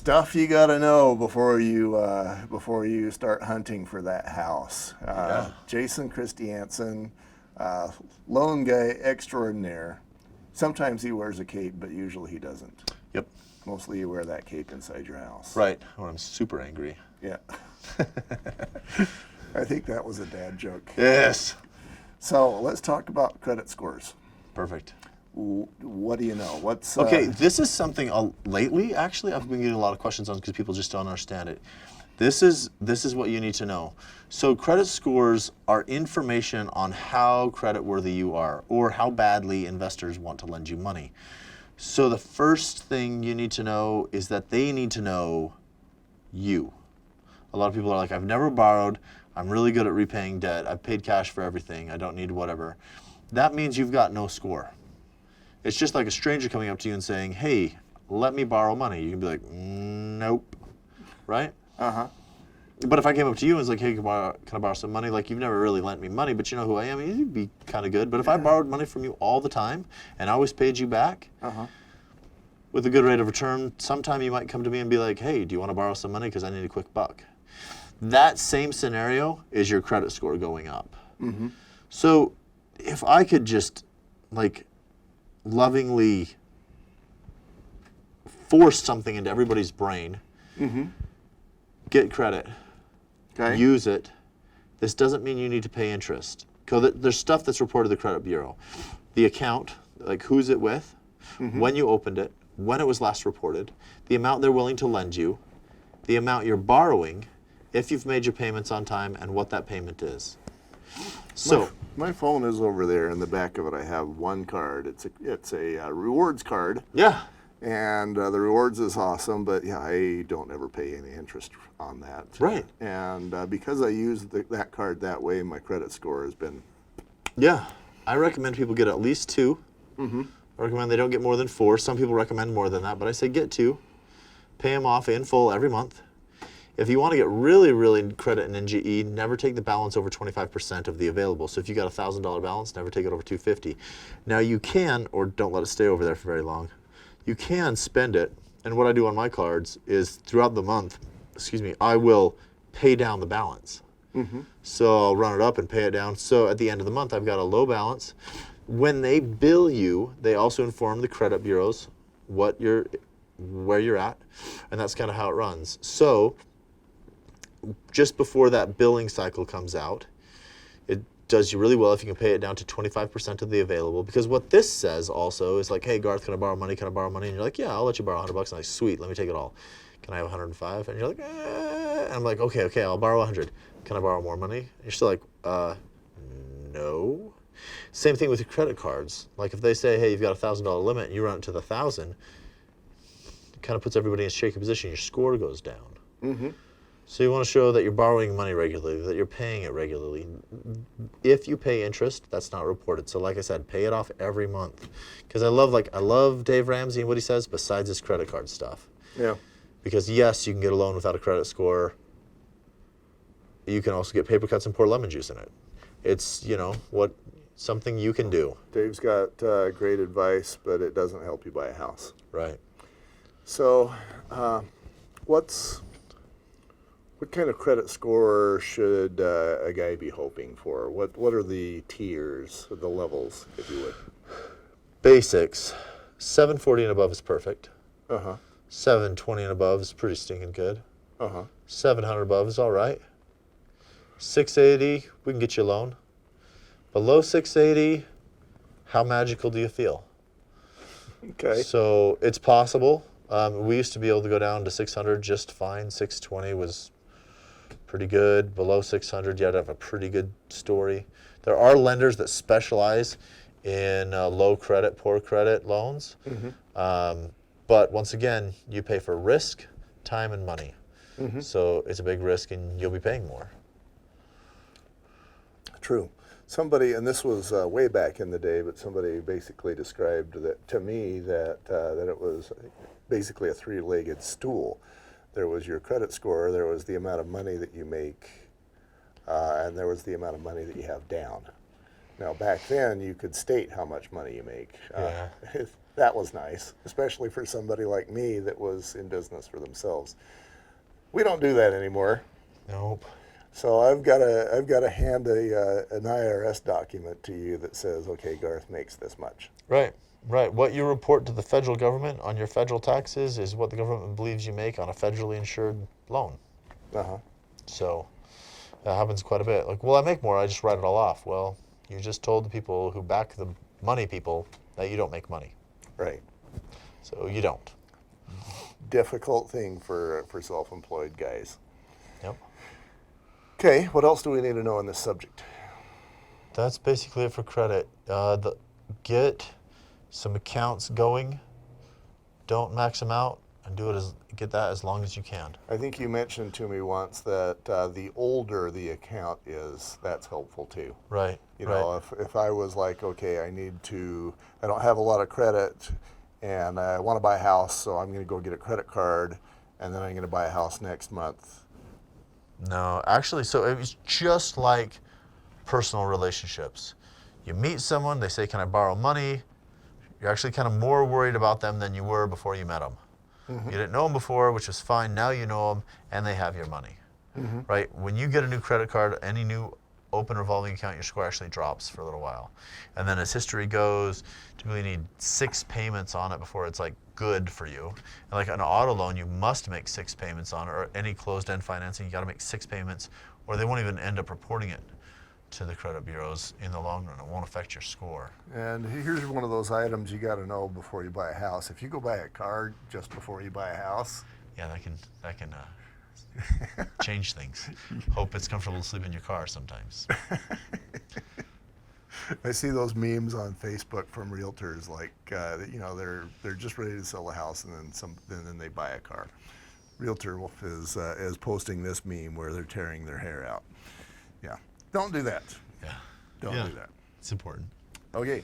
Stuff you got to know before you start hunting for that house. Yeah. Jason Christiansen, lone guy extraordinaire. Sometimes he wears a cape, but usually he doesn't. Yep. Mostly you wear that cape inside your house. Right. When I'm super angry. Yeah. I think that was a dad joke. Yes. So let's talk about credit scores. Perfect. What do you know? What's Okay, this is something lately, actually, I've been getting a lot of questions on because people just don't understand it. This is what you need to know. So credit scores are information on how creditworthy you are or how badly investors want to lend you money. So the first thing you need to know is that they need to know you. A lot of people are like, I've never borrowed, I'm really good at repaying debt, I've paid cash for everything, I don't need whatever. That means you've got no score. It's just like a stranger coming up to you and saying, hey, let me borrow money. You can be like, nope, right? Uh-huh. But if I came up to you and was like, hey, can I borrow some money? Like, you've never really lent me money, but you know who I am, you'd be kind of good. But if I borrowed money from you all the time and I always paid you back with a good rate of return, sometime you might come to me and be like, hey, do you want to borrow some money because I need a quick buck? That same scenario is your credit score going up. Mm-hmm. So if I could just, like, lovingly force something into everybody's brain, get credit, use it. This doesn't mean you need to pay interest. There's stuff that's reported to the credit bureau. The account, like who's it with, when you opened it, when it was last reported, the amount they're willing to lend you, the amount you're borrowing, if you've made your payments on time, and what that payment is. So my phone is over there. In the back of it, I have one card. It's a rewards card. yeah, And the rewards is awesome, but yeah, I don't ever pay any interest on that. Right. And because I use that card that way, my credit score has been. yeah. I recommend people get at least 2. I recommend they don't get more than 4. Some people recommend more than that, but I say get 2. Pay them off in full every month. If you want to get really, really credit in NGE, never take the balance over 25% of the available. So if you got a $1,000 balance, never take it over $250. Now you can, or don't let it stay over there for very long. You can spend it, and what I do on my cards is throughout the month, I will pay down the balance. So I'll run it up and pay it down. So at the end of the month, I've got a low balance. When they bill you, they also inform the credit bureaus where you're at, and that's kind of how it runs. So just before that billing cycle comes out, it does you really well if you can pay it down to 25% of the available, because what this says also is like, hey, Garth, can I borrow money? Can I borrow money? And you're like, yeah, I'll let you borrow $100. And I'm like, sweet, let me take it all. Can I have 105? And you're like, And I'm like, okay, I'll borrow 100. Can I borrow more money? And you're still like, no. Same thing with your credit cards. Like if they say, hey, you've got a $1,000 limit, and you run it to the 1,000, it kind of puts everybody in a shaky position. Your score goes down. So you want to show that you're borrowing money regularly, that you're paying it regularly. If you pay interest, that's not reported. So like I said, pay it off every month. Because I love Dave Ramsey and what he says besides his credit card stuff. Yeah. Because yes, you can get a loan without a credit score. You can also get paper cuts and pour lemon juice in it. It's, something you can do. Dave's got great advice, but it doesn't help you buy a house. Right. So, what kind of credit score should a guy be hoping for? What are the tiers, the levels, if you would? Basics. 740 and above is perfect. 720 and above is pretty stinking good. 700 above is all right. 680, we can get you a loan. Below 680, how magical do you feel? Okay. So it's possible. We used to be able to go down to 600 just fine. 620 was pretty good. Below 600, you had to have a pretty good story. There are lenders that specialize in low credit, poor credit loans. But once again, you pay for risk, time, and money. So it's a big risk, and you'll be paying more. True. Somebody, and this was way back in the day, but somebody basically described that to me that it was basically a three-legged stool. There was your credit score, there was the amount of money that you make, and there was the amount of money that you have down. Now, back then, you could state how much money you make. Yeah. That was nice, especially for somebody like me that was in business for themselves. We don't do that anymore. Nope. So I've got to hand an IRS document to you that says, okay, Garth makes this much. Right. Right. What you report to the federal government on your federal taxes is what the government believes you make on a federally insured loan. Uh-huh. So that happens quite a bit. Like, well, I make more. I just write it all off. Well, you just told the people who back the money people that you don't make money. Right. So you don't. Difficult thing for self-employed guys. Yep. Okay, what else do we need to know on this subject? That's basically it for credit. Get some accounts going. Don't max them out, and get that as long as you can. I think you mentioned to me once that the older the account is, that's helpful too. Right. You know, if I was like, okay, I don't have a lot of credit and I want to buy a house, so I'm going to go get a credit card and then I'm going to buy a house next month. No, actually, so it was just like personal relationships. You meet someone, they say, "Can I borrow money?" You're actually kind of more worried about them than you were before you met them. Mm-hmm. You didn't know them before, which was fine. Now you know them, and they have your money. Mm-hmm. Right? When you get a new credit card, any new open revolving account, your score actually drops for a little while. And then as history goes, typically you need 6 payments on it before it's like good for you. And like an auto loan, you must make 6 payments on it, or any closed-end financing, you got to make 6 payments, or they won't even end up reporting it to the credit bureaus in the long run. It won't affect your score. And here's one of those items you got to know before you buy a house. If you go buy a car just before you buy a house, Yeah, that can change things. Hope it's comfortable to sleep in your car sometimes. I see those memes on Facebook from realtors, like you know, they're just ready to sell a house and then they buy a car. Realtor is posting this meme where they're tearing their hair out. Yeah, don't do that. Yeah. Don't Yeah. do that. It's important. Okay,